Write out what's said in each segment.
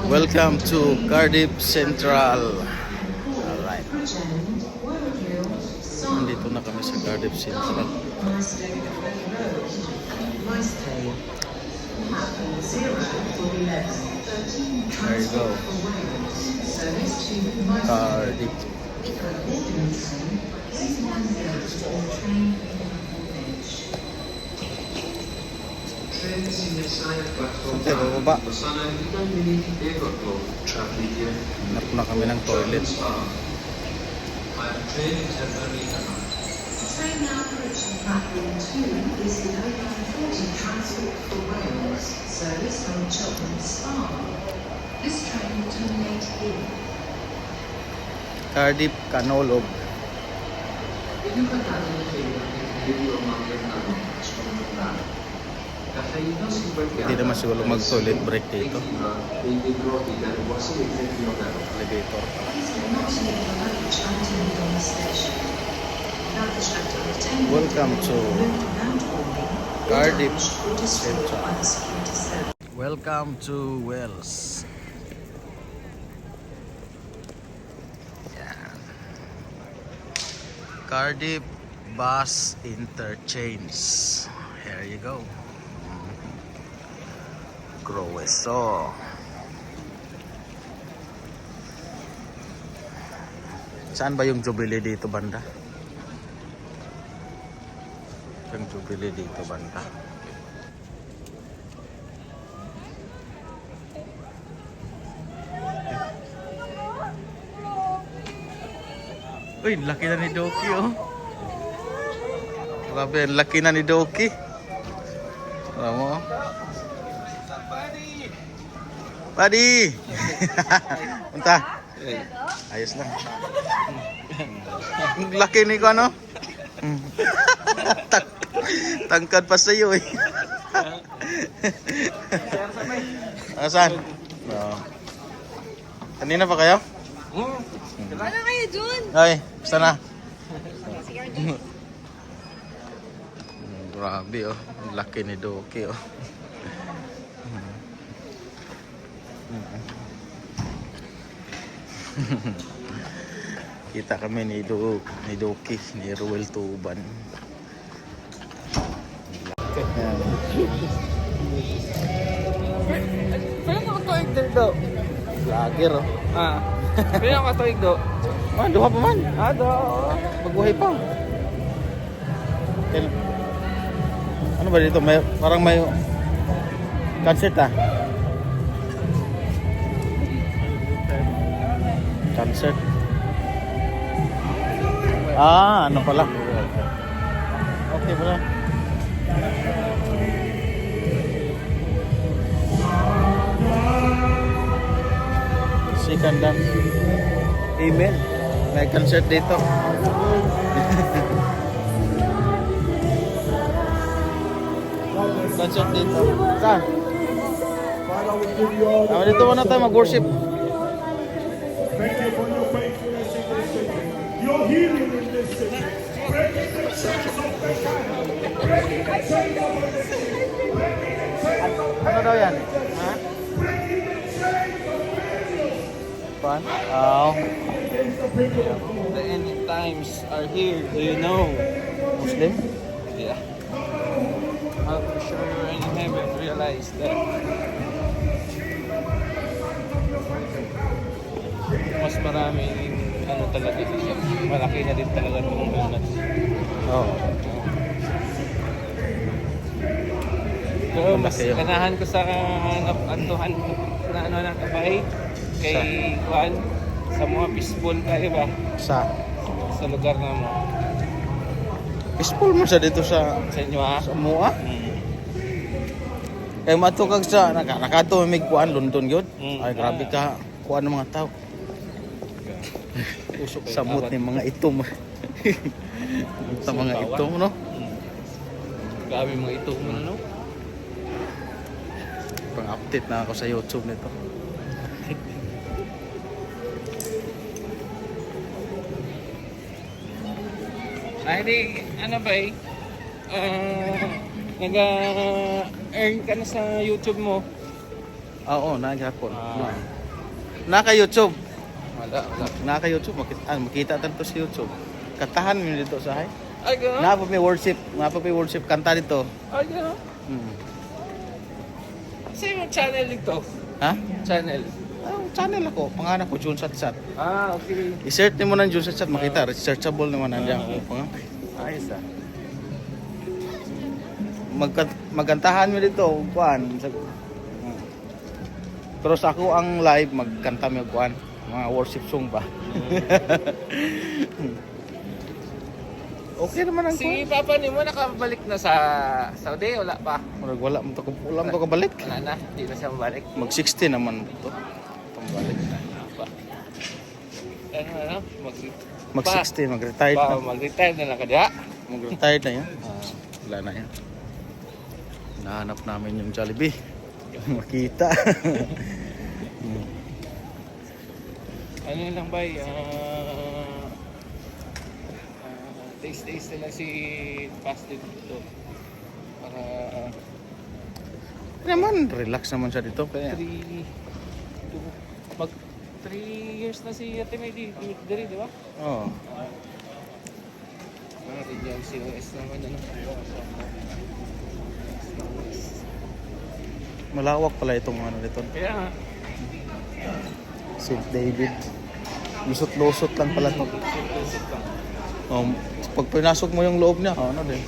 Welcome to Cardiff Central. Alright. Nandito na kami sa Cardiff Central. There you go. Cardiff. Sante, bababa. Hanap na kami ng toilet. Train now approaching platform 2 is the O940 Transport for Wales service from Cheltenham Spa. This train will terminate here. Cardiff, Canolog. Hindi naman siguro mag-toilet break dito. Elevator. Welcome to Cardiff Central. Welcome to Wales. Yan. Cardiff Bus Interchange. Here you go. Groeso. Saan ba yung Jubilee dito banda? Yung Jubilee dito banda. Uy, laki na ni Doki oh. Grabe, laki na ni Doki. Alam mo? Buddy! Punta. Ayos lang. Laki ni ko ano? Tangkad pa sa iyo eh. Asan? No. Kanina pa kayo? Ano kayo dun? Ay, basta na. Grabe oh. Laki ni Doki oh. Kita kami ni Doki, ni Ruel Tuban. Pwede ako tuig dito. Vlogger oh. Pwede ako tuig do. Man, duha pa man. Do. Magbuhay pa. Ano ba dito? May, parang may concert ah. Concert. Ah, ano pala? Okay pala. Second dance. Amen. May concert dito. Concert dito. Saan? Dito muna tayo mag-worship. Thank you for your faithfulness in this city. Your healing in this city. Breaking the chains of the shadow. Breaking the chains of the city. Breaking the chains of the Ano daw yan? Ha? Breaking the chains of failure. Pan? Oh. Against the people of God. The end times are here. Do you know? Muslim? Yeah. I'm sure you're in heaven. Realize that. Mas maraming ano talaga siya. Malaki na din talaga nung ano natin. Oo. So, mas Malaki yun. ganahan ko sa antuhan na ano ng kabay kay Juan sa mga fishbowl kayo ba sa lugar na mo Peaceful mo siya dito sa sa inyo ha. Mua. Kaya matukag sa nakato may kuan London gyud. Ay grabe ka kuan ng mga tao. Usok kayo Samot ni mga itom. Sa mga itom no. Grabe mga ito mo no. Pang-update na ako sa YouTube nito. Ay di ano ba eh? Nag-earn ka na sa YouTube mo. Oo, nagyapon. Ah. Naka-YouTube. Wala. Naka-YouTube. Makita tanto sa YouTube. Kantahan mo dito sa hay. Ay, gano'n? Napapay worship kanta dito. Ay, gano'n? Hmm. Sa yung channel dito? Ha? Channel. Channel ako. Pangalan ko, Jun Satsat. Ah, okay. I-search mo ng Jun Satsat, makita. Searchable naman nandiyan ko. Ayos ah. Magantahan mo dito, kuan. Pero sa ako ang live, magkanta mo kuan. Mga worship song ba? Okay naman ang Si kuan. Papa ni mo nakabalik na sa Saudi, wala pa. Wala mo to kabalik. Wala na, hindi na siya mabalik. Mag-60 naman to. Pambalik na. Ano? Mag-60, mag-retired na. Mag-retire na lang ka diha. Mag-retired na yan. Wala na yan. Nahanap namin yung Jollibee. Makita. Ano lang ba? Taste na lang si Pastor dito. Para Naman, relax naman siya dito. Kaya 3 years na si Ate May di di ba? Oo. Mga region COS naman ano. Malawak pala itong ano dito. Kaya nga, St. David. Lusot-lusot lang pala to. Pag pinasok mo yung loob niya, ano din.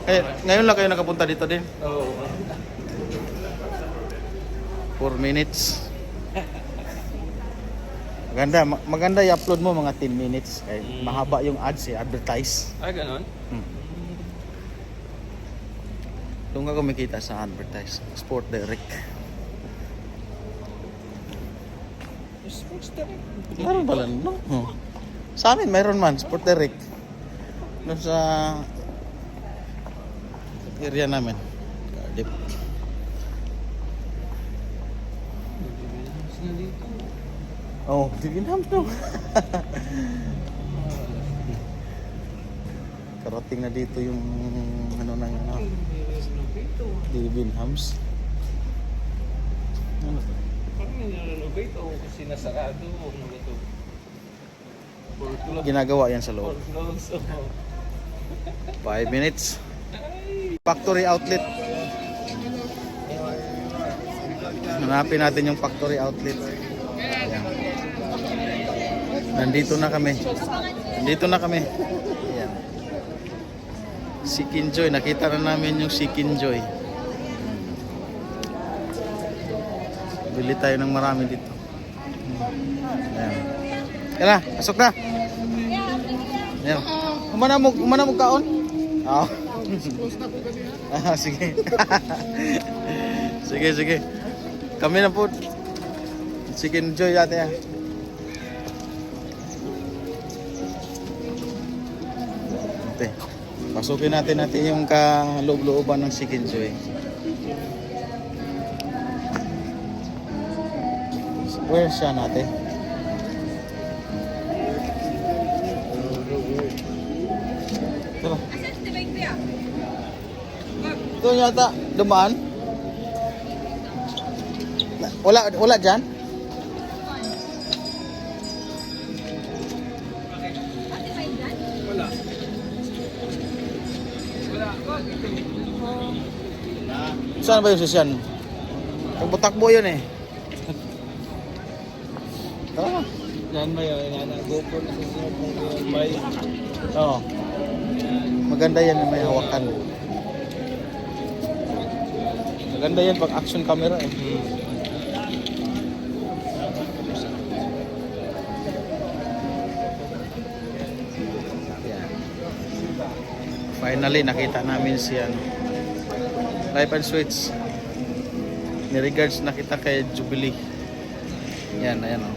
Eh, ngayon lang kayo nakapunta dito din. oo. 4 minutes. Maganda i-upload mo mga 10 minutes. Kaya mahaba yung ads advertise. Ay, ganon? Doon ka kumikita sa advertise. Sport Direct. Sports direct. Meron pala, no? Sa amin, mayroon man. Sport Direct. Doon sa area namin. Cardiff. Oh, Divinham to. Karating na dito yung ano ng ano, Divinhams. Ano to? Parang nirenovate o kasi nasarado o ano ito? For close. Ginagawa yan sa loob. For close. 5 minutes. Factory outlet. Hanapin natin yung factory outlet. Ayan. Nandito na kami. Ayan. Sikin Joy. Nakita na namin yung Sikin Joy. Bili tayo ng marami dito. Ayan. Kaya na, pasok na. Ayan. Umana mo kaon? Oo. Sige. Sige. Kami na po. Chicken Joy yata yan. Ate, pasukin natin yung kaloob-looban ng Chicken Joy. Where siya natin? Tara. Doon yata, dumaan. Wala dyan? Saan ba yung sisyan? Takbo yun eh. Tara. Yan ba yun? GoPro na sa sunod ng bay. Oo. Maganda yan may hawakan. Maganda yan pag action camera eh. Finally nakita namin si Life and Sweets. Ni regards nakita kay Jubilee. Yan, ayan o.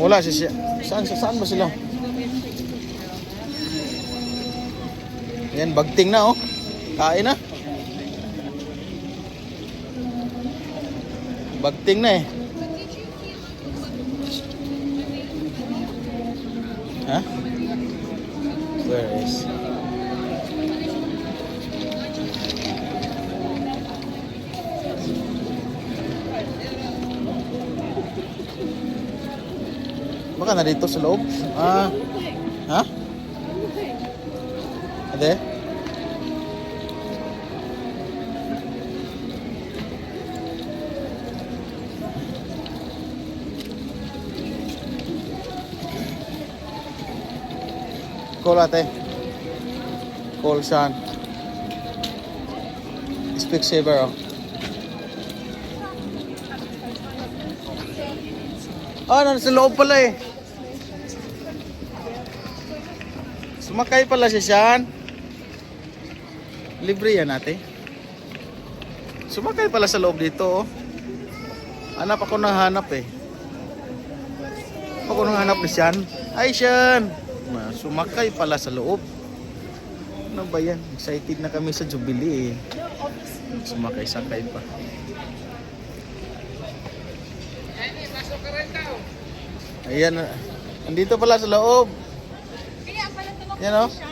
Wala siya. Saan ba sila? Yan, bagting na oh. Kain na. Bagting na eh. Ha? Where is? Baka na dito sa loob? Ah. Ha? Ade? Call ate. Call Sean. Speak saver oh. Ah, nasa loob pala eh. Sumakay pala si Sean. Libre yan ate. Sumakay pala sa loob dito oh. Hanap ako ng hanap eh. Ako nang hanap ni Sean. Ay Sean. Sumakay pala sa loob. Ano ba yan? Excited na kami sa Jubilee eh. Sumakay-sakay pa. Ayan. Andito pala sa loob. Kaya pala tumakbo Yan o. siya.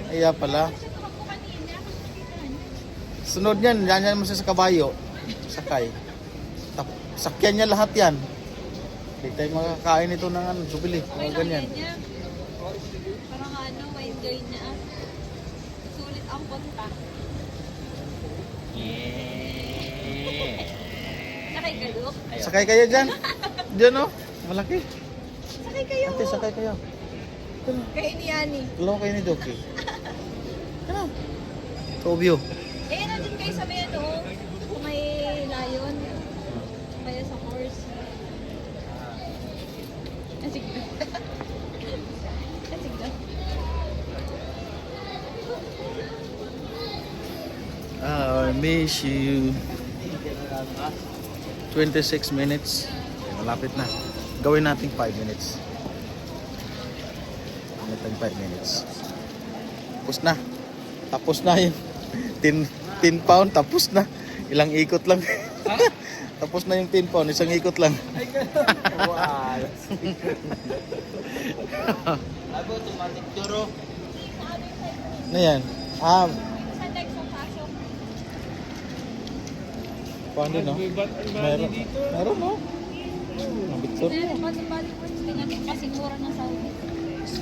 Ayan pala. Siya tumakbo kanina. Sunod yan. Yan mo siya sa kabayo. Sakay. Sakyan niya lahat yan. Hindi tayo makakain ito ng ano, Jubilee. Mga ganyan. Niya. Parang ano, ma-enjoy niya. Sulit ang punta. Sakay ka, Luke? Sakay kayo dyan. Dyan o. Malaki. Sakay kayo. Ate, sakay kayo. Kaya ni Yani. Tulong kayo ni Doki. Ano? Tobio. Eh, nandun kayo sa may ano, kung may lion. Kaya sa horse. Ah, sige. Ah, sige. I miss you. 26 minutes. Malapit na. Gawin natin 5 minutes. Gawin natin 5 minutes. Tapos na. Tapos na yun. 10 pound. Tapos na. Ilang ikot lang. Tapos na yung 10 pound. Isang ikot lang. Wow. Abo, automatic turo. Ano yan? Ah, Saan next ang pasok? paano no? Meron. Meron no? Victor. Bali-bali po. Tingnan mo kasing mura ng Saudi.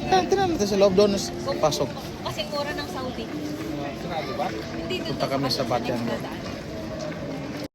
Tingnan natin sa loob doon. Pasok. Kasing mura ng Saudi. Sarado ba? Hindi doon Punta kami sa Batian. next na daan.